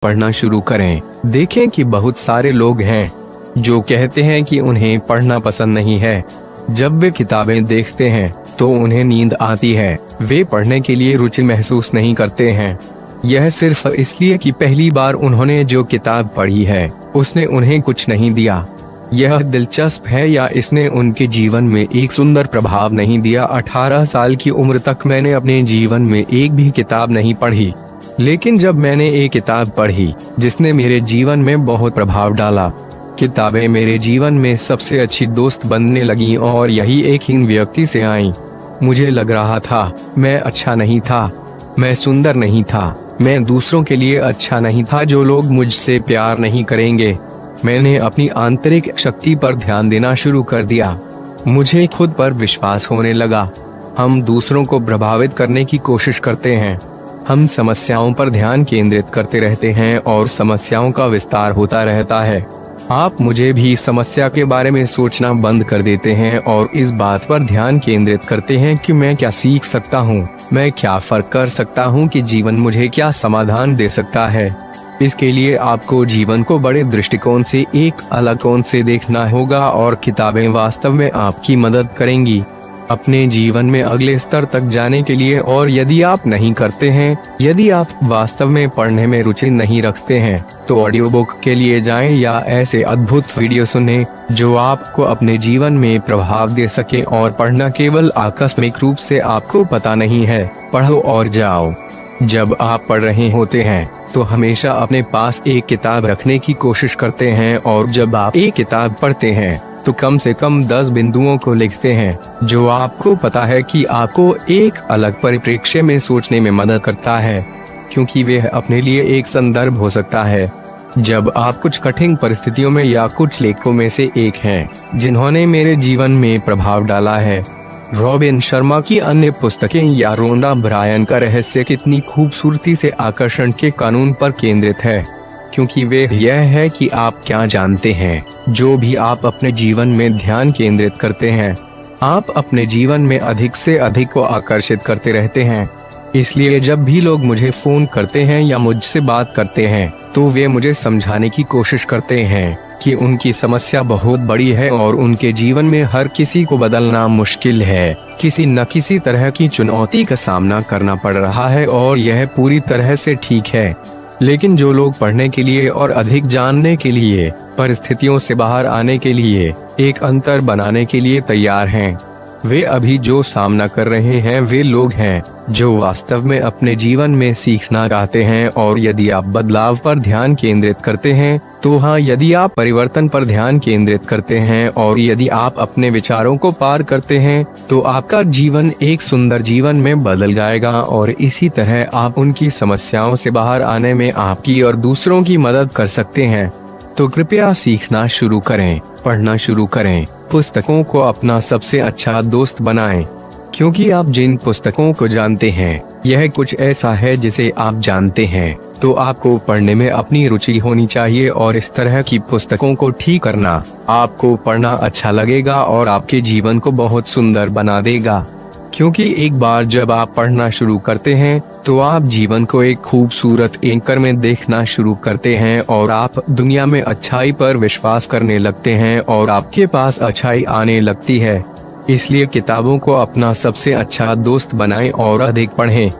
पढ़ना शुरू करें। देखें कि बहुत सारे लोग हैं जो कहते हैं कि उन्हें पढ़ना पसंद नहीं है। जब वे किताबें देखते हैं तो उन्हें नींद आती है। वे पढ़ने के लिए रुचि महसूस नहीं करते हैं। यह सिर्फ इसलिए कि पहली बार उन्होंने जो किताब पढ़ी है उसने उन्हें कुछ नहीं दिया। यह दिलचस्प है या इसने उनके जीवन में एक सुंदर प्रभाव नहीं दिया। 18 साल की उम्र तक मैंने अपने जीवन में एक भी किताब नहीं पढ़ी, लेकिन जब मैंने एक किताब पढ़ी जिसने मेरे जीवन में बहुत प्रभाव डाला, किताबें मेरे जीवन में सबसे अच्छी दोस्त बनने लगीं और यही एक ही व्यक्ति से आई। मुझे लग रहा था मैं अच्छा नहीं था, मैं सुंदर नहीं था, मैं दूसरों के लिए अच्छा नहीं था, जो लोग मुझसे प्यार नहीं करेंगे। मैंने अपनी आंतरिक शक्ति पर ध्यान देना शुरू कर दिया। मुझे खुद पर विश्वास होने लगा। हम दूसरों को प्रभावित करने की कोशिश करते हैं। हम समस्याओं पर ध्यान केंद्रित करते रहते हैं और समस्याओं का विस्तार होता रहता है। आप मुझे भी समस्या के बारे में सोचना बंद कर देते हैं और इस बात पर ध्यान केंद्रित करते हैं कि मैं क्या सीख सकता हूँ, मैं क्या फर्क कर सकता हूँ, कि जीवन मुझे क्या समाधान दे सकता है। इसके लिए आपको जीवन को बड़े दृष्टिकोण से, एक अलग कोण से देखना होगा और किताबें वास्तव में आपकी मदद करेंगी अपने जीवन में अगले स्तर तक जाने के लिए। और यदि आप नहीं करते हैं, यदि आप वास्तव में पढ़ने में रुचि नहीं रखते हैं, तो ऑडियो बुक के लिए जाएं या ऐसे अद्भुत वीडियो सुनें जो आपको अपने जीवन में प्रभाव दे सके। और पढ़ना केवल आकस्मिक रूप से आपको पता नहीं है, पढ़ो और जाओ। जब आप पढ़ रहे होते हैं तो हमेशा अपने पास एक किताब रखने की कोशिश करते हैं, और जब आप एक किताब पढ़ते हैं तो कम से कम 10 बिंदुओं को लिखते हैं जो आपको पता है कि आपको एक अलग परिप्रेक्ष्य में सोचने में मदद करता है, क्योंकि वे अपने लिए एक संदर्भ हो सकता है। जब आप कुछ कठिन परिस्थितियों में या कुछ लेखकों में से एक हैं जिन्होंने मेरे जीवन में प्रभाव डाला है, रॉबिन शर्मा की अन्य पुस्तकें या रोंडा ब्रायन का रहस्य कितनी खूबसूरती से आकर्षण के कानून पर केंद्रित है, क्योंकि वे यह है कि आप क्या जानते हैं। जो भी आप अपने जीवन में ध्यान केंद्रित करते हैं, आप अपने जीवन में अधिक से अधिक को आकर्षित करते रहते हैं। इसलिए जब भी लोग मुझे फोन करते हैं या मुझसे बात करते हैं तो वे मुझे समझाने की कोशिश करते हैं कि उनकी समस्या बहुत बड़ी है और उनके जीवन में हर किसी को बदलना मुश्किल है, किसी न किसी तरह की चुनौती का सामना करना पड़ रहा है, और यह पूरी तरह से ठीक है। लेकिन जो लोग पढ़ने के लिए और अधिक जानने के लिए, परिस्थितियों से बाहर आने के लिए, एक अंतर बनाने के लिए तैयार हैं, वे अभी जो सामना कर रहे हैं वे लोग हैं जो वास्तव में अपने जीवन में सीखना चाहते हैं। और यदि आप बदलाव पर ध्यान केंद्रित करते हैं तो हाँ, यदि आप परिवर्तन पर ध्यान केंद्रित करते हैं और यदि आप अपने विचारों को पार करते हैं तो आपका जीवन एक सुंदर जीवन में बदल जाएगा। और इसी तरह आप उनकी समस्याओं से बाहर आने में आपकी और दूसरों की मदद कर सकते हैं। तो कृपया सीखना शुरू करें, पढ़ना शुरू करें, पुस्तकों को अपना सबसे अच्छा दोस्त बनाएं, क्योंकि आप जिन पुस्तकों को जानते हैं यह कुछ ऐसा है जिसे आप जानते हैं, तो आपको पढ़ने में अपनी रुचि होनी चाहिए। और इस तरह की पुस्तकों को ठीक करना आपको पढ़ना अच्छा लगेगा और आपके जीवन को बहुत सुंदर बना देगा, क्योंकि एक बार जब आप पढ़ना शुरू करते हैं तो आप जीवन को एक खूबसूरत एंकर में देखना शुरू करते हैं और आप दुनिया में अच्छाई पर विश्वास करने लगते हैं और आपके पास अच्छाई आने लगती है। इसलिए किताबों को अपना सबसे अच्छा दोस्त बनाएं और अधिक पढ़ें,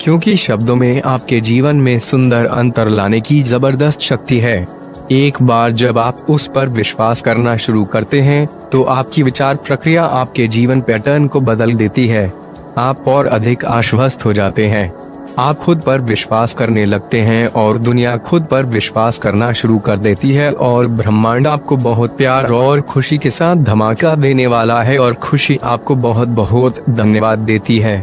क्योंकि शब्दों में आपके जीवन में सुंदर अंतर लाने की जबरदस्त शक्ति है। एक बार जब आप उस पर विश्वास करना शुरू करते हैं तो आपकी विचार प्रक्रिया आपके जीवन पैटर्न को बदल देती है। आप और अधिक आश्वस्त हो जाते हैं, आप खुद पर विश्वास करने लगते हैं और दुनिया खुद पर विश्वास करना शुरू कर देती है और ब्रह्मांड आपको बहुत प्यार और खुशी के साथ धमाका देने वाला है और खुशी आपको बहुत बहुत धन्यवाद देती है।